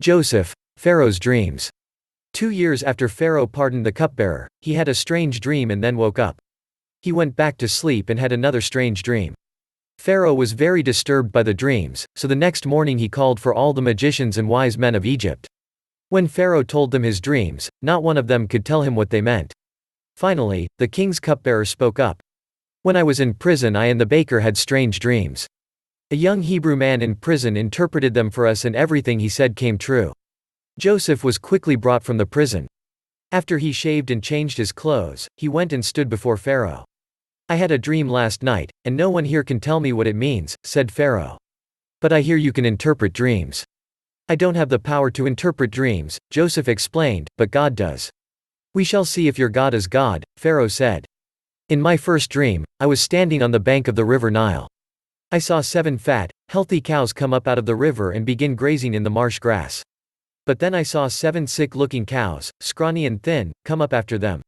Joseph, Pharaoh's dreams. 2 years after Pharaoh pardoned the cupbearer, he had a strange dream and then woke up. He went back to sleep and had another strange dream. Pharaoh was very disturbed by the dreams, so the next morning he called for all the magicians and wise men of Egypt. When Pharaoh told them his dreams, not one of them could tell him what they meant. Finally, the king's cupbearer spoke up. "When I was in prison, I and the baker had strange dreams. A young Hebrew man in prison interpreted them for us and everything he said came true." Joseph was quickly brought from the prison. After he shaved and changed his clothes, he went and stood before Pharaoh. "I had a dream last night, and no one here can tell me what it means," said Pharaoh. "But I hear you can interpret dreams." "I don't have the power to interpret dreams," Joseph explained, "but God does." "We shall see if your God is God," Pharaoh said. "In my first dream, I was standing on the bank of the river Nile. I saw 7 fat, healthy cows come up out of the river and begin grazing in the marsh grass. But then I saw 7 sick-looking cows, scrawny and thin, come up after them.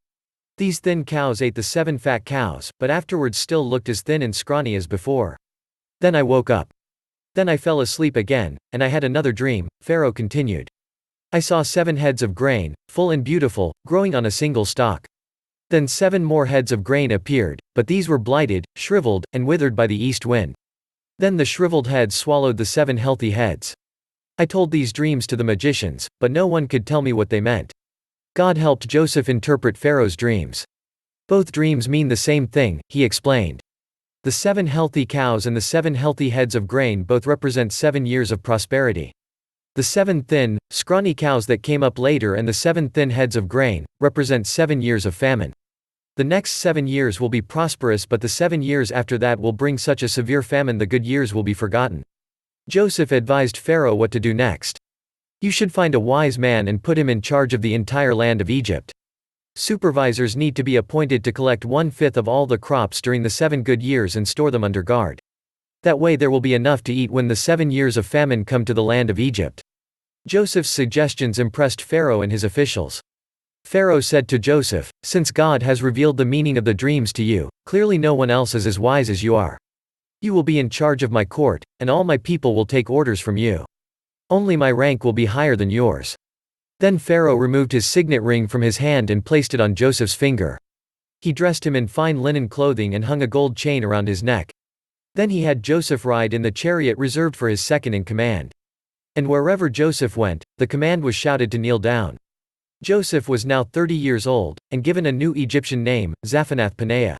These thin cows ate the 7 fat cows, but afterwards still looked as thin and scrawny as before. Then I woke up. Then I fell asleep again, and I had another dream," Pharaoh continued. "I saw 7 heads of grain, full and beautiful, growing on a single stalk. Then 7 more heads of grain appeared, but these were blighted, shriveled, and withered by the east wind. Then the shriveled heads swallowed the 7 healthy heads. I told these dreams to the magicians, but no one could tell me what they meant." God helped Joseph interpret Pharaoh's dreams. "Both dreams mean the same thing," he explained. "The 7 healthy cows and the 7 healthy heads of grain both represent 7 years of prosperity. The 7 thin, scrawny cows that came up later and the 7 thin heads of grain represent 7 years of famine. The next 7 years will be prosperous, but the 7 years after that will bring such a severe famine the good years will be forgotten." Joseph advised Pharaoh what to do next. "You should find a wise man and put him in charge of the entire land of Egypt. Supervisors need to be appointed to collect 1/5 of all the crops during the 7 good years and store them under guard. That way there will be enough to eat when the 7 years of famine come to the land of Egypt." Joseph's suggestions impressed Pharaoh and his officials. Pharaoh said to Joseph, "Since God has revealed the meaning of the dreams to you, clearly no one else is as wise as you are. You will be in charge of my court, and all my people will take orders from you. Only my rank will be higher than yours." Then Pharaoh removed his signet ring from his hand and placed it on Joseph's finger. He dressed him in fine linen clothing and hung a gold chain around his neck. Then he had Joseph ride in the chariot reserved for his second in command. And wherever Joseph went, the command was shouted to kneel down. Joseph was now 30 years old, and given a new Egyptian name, Zaphanath-Paneah.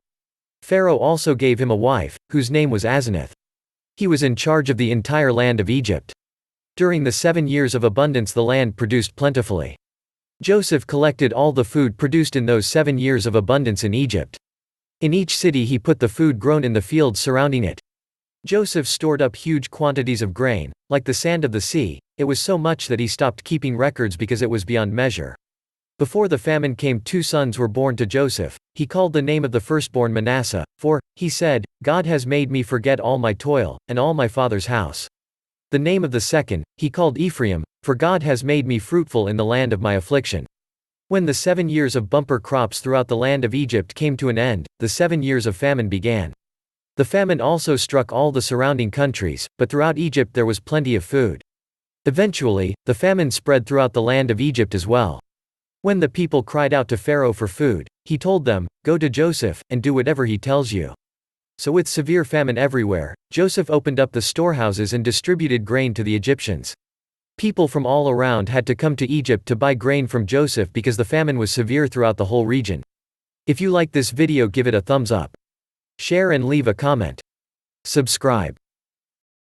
Pharaoh also gave him a wife, whose name was Asenath. He was in charge of the entire land of Egypt. During the 7 years of abundance the land produced plentifully. Joseph collected all the food produced in those 7 years of abundance in Egypt. In each city he put the food grown in the fields surrounding it. Joseph stored up huge quantities of grain, like the sand of the sea. It was so much that he stopped keeping records because it was beyond measure. Before the famine came, 2 sons were born to Joseph. He called the name of the firstborn Manasseh, for, he said, "God has made me forget all my toil, and all my father's house." The name of the second, he called Ephraim, for God has made me fruitful in the land of my affliction. When the 7 years of bumper crops throughout the land of Egypt came to an end, the 7 years of famine began. The famine also struck all the surrounding countries, but throughout Egypt there was plenty of food. Eventually, the famine spread throughout the land of Egypt as well. When the people cried out to Pharaoh for food, he told them, "Go to Joseph, and do whatever he tells you." So with severe famine everywhere, Joseph opened up the storehouses and distributed grain to the Egyptians. People from all around had to come to Egypt to buy grain from Joseph because the famine was severe throughout the whole region. If you like this video, give it a thumbs up. Share and leave a comment. Subscribe.